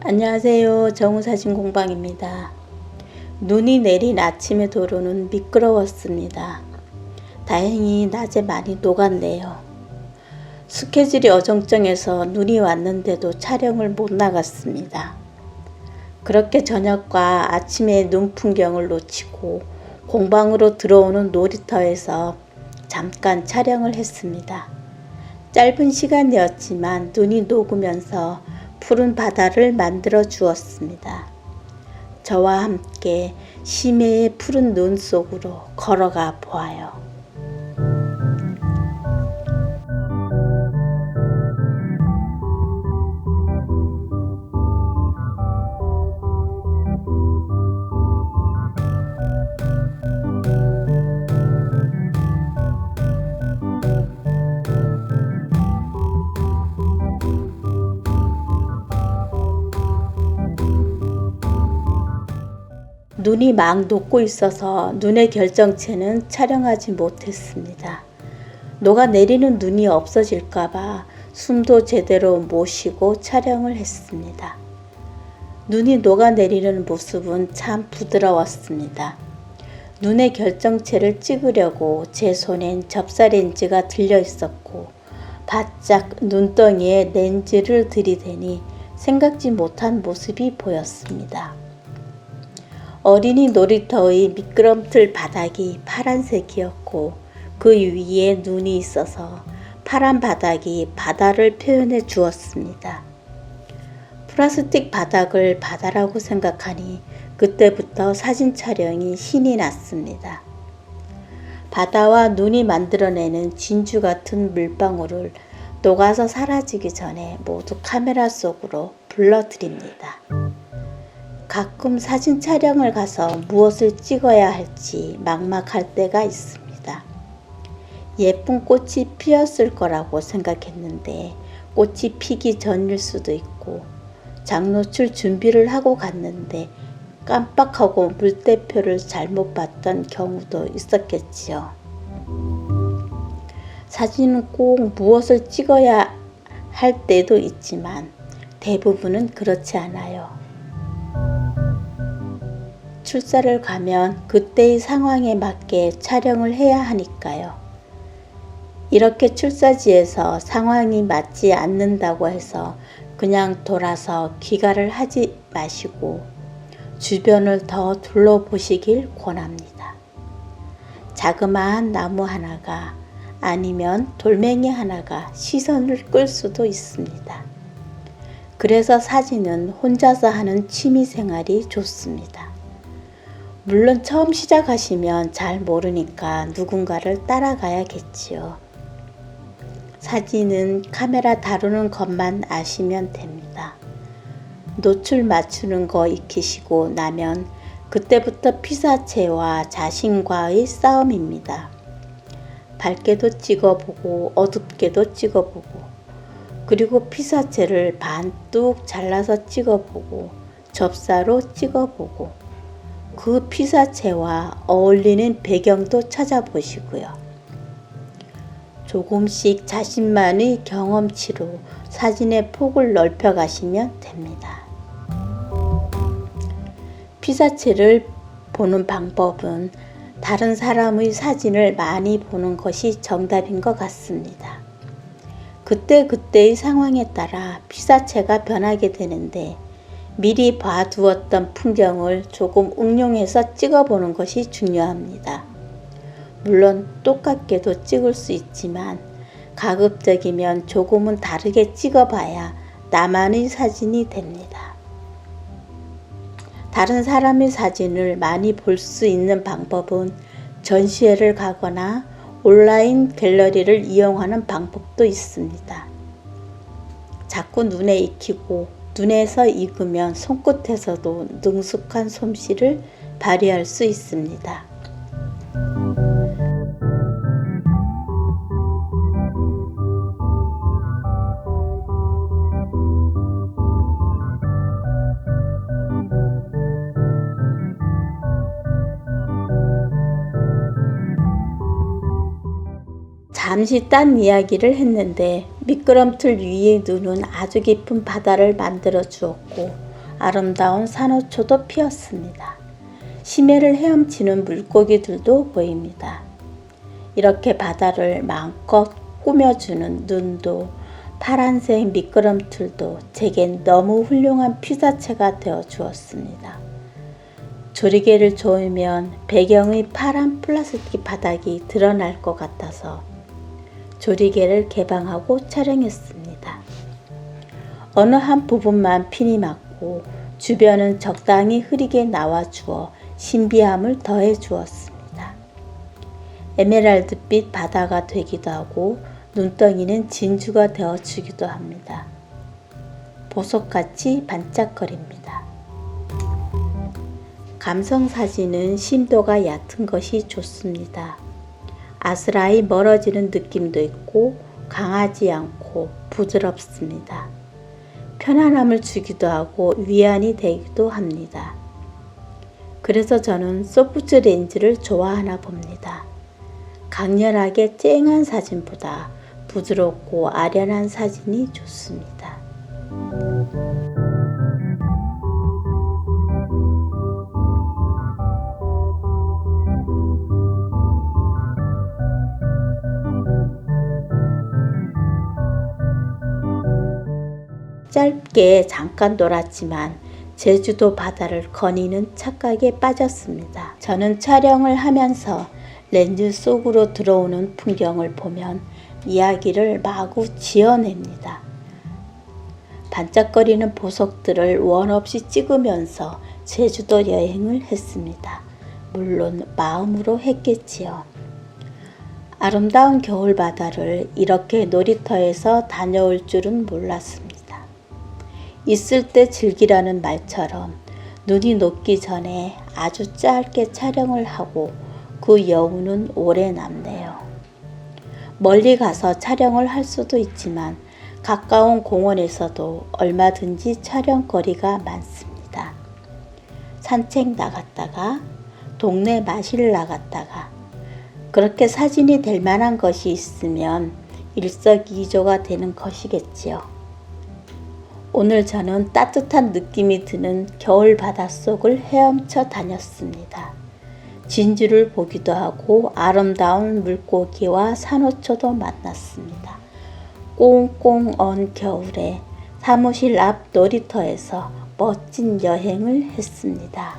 안녕하세요. 정우사진공방입니다. 눈이 내린 아침의 도로는 미끄러웠습니다. 다행히 낮에 많이 녹았네요. 스케줄이 어정쩡해서 눈이 왔는데도 촬영을 못 나갔습니다. 그렇게 저녁과 아침의 눈 풍경을 놓치고 공방으로 들어오는 놀이터에서 잠깐 촬영을 했습니다. 짧은 시간이었지만 눈이 녹으면서 푸른 바다를 만들어 주었습니다. 저와 함께 심해의 푸른 눈 속으로 걸어가 보아요. 눈이 막 녹고 있어서 눈의 결정체는 촬영하지 못했습니다. 녹아내리는 눈이 없어질까봐 숨도 제대로 못 쉬고 촬영을 했습니다. 눈이 녹아내리는 모습은 참 부드러웠습니다. 눈의 결정체를 찍으려고 제 손엔 접사 렌즈가 들려 있었고 바짝 눈덩이에 렌즈를 들이대니 생각지 못한 모습이 보였습니다. 어린이 놀이터의 미끄럼틀 바닥이 파란색이었고 그 위에 눈이 있어서 파란 바닥이 바다를 표현해 주었습니다. 플라스틱 바닥을 바다라고 생각하니 그때부터 사진 촬영이 신이 났습니다. 바다와 눈이 만들어내는 진주 같은 물방울을 녹아서 사라지기 전에 모두 카메라 속으로 불러드립니다. 가끔 사진 촬영을 가서 무엇을 찍어야 할지 막막할 때가 있습니다. 예쁜 꽃이 피었을 거라고 생각했는데 꽃이 피기 전일 수도 있고 장노출 준비를 하고 갔는데 깜빡하고 물대표를 잘못 봤던 경우도 있었겠지요. 사진은 꼭 무엇을 찍어야 할 때도 있지만 대부분은 그렇지 않아요. 출사를 가면 그때의 상황에 맞게 촬영을 해야 하니까요. 이렇게 출사지에서 상황이 맞지 않는다고 해서 그냥 돌아서 귀가를 하지 마시고 주변을 더 둘러보시길 권합니다. 자그마한 나무 하나가 아니면 돌멩이 하나가 시선을 끌 수도 있습니다. 그래서 사진은 혼자서 하는 취미생활이 좋습니다. 물론 처음 시작하시면 잘 모르니까 누군가를 따라가야겠지요. 사진은 카메라 다루는 것만 아시면 됩니다. 노출 맞추는 거 익히시고 나면 그때부터 피사체와 자신과의 싸움입니다. 밝게도 찍어보고 어둡게도 찍어보고 그리고 피사체를 반뚝 잘라서 찍어보고 접사로 찍어보고 그 피사체와 어울리는 배경도 찾아보시고요. 조금씩 자신만의 경험치로 사진의 폭을 넓혀 가시면 됩니다. 피사체를 보는 방법은 다른 사람의 사진을 많이 보는 것이 정답인 것 같습니다. 그때그때의 상황에 따라 피사체가 변하게 되는데 미리 봐두었던 풍경을 조금 응용해서 찍어보는 것이 중요합니다. 물론 똑같게도 찍을 수 있지만 가급적이면 조금은 다르게 찍어봐야 나만의 사진이 됩니다. 다른 사람의 사진을 많이 볼 수 있는 방법은 전시회를 가거나 온라인 갤러리를 이용하는 방법도 있습니다. 자꾸 눈에 익히고 눈에서 익으면 손끝에서도 능숙한 솜씨를 발휘할 수 있습니다. 잠시 딴 이야기를 했는데 미끄럼틀 위의 눈은 아주 깊은 바다를 만들어 주었고 아름다운 산호초도 피었습니다. 심해를 헤엄치는 물고기들도 보입니다. 이렇게 바다를 마음껏 꾸며주는 눈도 파란색 미끄럼틀도 제겐 너무 훌륭한 피사체가 되어 주었습니다. 조리개를 조이면 배경의 파란 플라스틱 바닥이 드러날 것 같아서 조리개를 개방하고 촬영했습니다. 어느 한 부분만 핀이 맞고 주변은 적당히 흐리게 나와주어 신비함을 더해 주었습니다. 에메랄드빛 바다가 되기도 하고 눈덩이는 진주가 되어 주기도 합니다. 보석같이 반짝거립니다. 감성사진은 심도가 얕은 것이 좋습니다. 아스라이 멀어지는 느낌도 있고 강하지 않고 부드럽습니다. 편안함을 주기도 하고 위안이 되기도 합니다. 그래서 저는 소프트 렌즈를 좋아하나 봅니다. 강렬하게 쨍한 사진보다 부드럽고 아련한 사진이 좋습니다. 짧게 잠깐 놀았지만 제주도 바다를 거니는 착각에 빠졌습니다. 저는 촬영을 하면서 렌즈 속으로 들어오는 풍경을 보면 이야기를 마구 지어냅니다. 반짝거리는 보석들을 원 없이 찍으면서 제주도 여행을 했습니다. 물론 마음으로 했겠지요. 아름다운 겨울 바다를 이렇게 놀이터에서 다녀올 줄은 몰랐습니다. 있을 때 즐기라는 말처럼 눈이 녹기 전에 아주 짧게 촬영을 하고 그 여운은 오래 남네요. 멀리 가서 촬영을 할 수도 있지만 가까운 공원에서도 얼마든지 촬영거리가 많습니다. 산책 나갔다가 동네 마실 나갔다가 그렇게 사진이 될 만한 것이 있으면 일석이조가 되는 것이겠지요. 오늘 저는 따뜻한 느낌이 드는 겨울 바닷속을 헤엄쳐 다녔습니다. 진주를 보기도 하고 아름다운 물고기와 산호초도 만났습니다. 꽁꽁 언 겨울에 사무실 앞 놀이터에서 멋진 여행을 했습니다.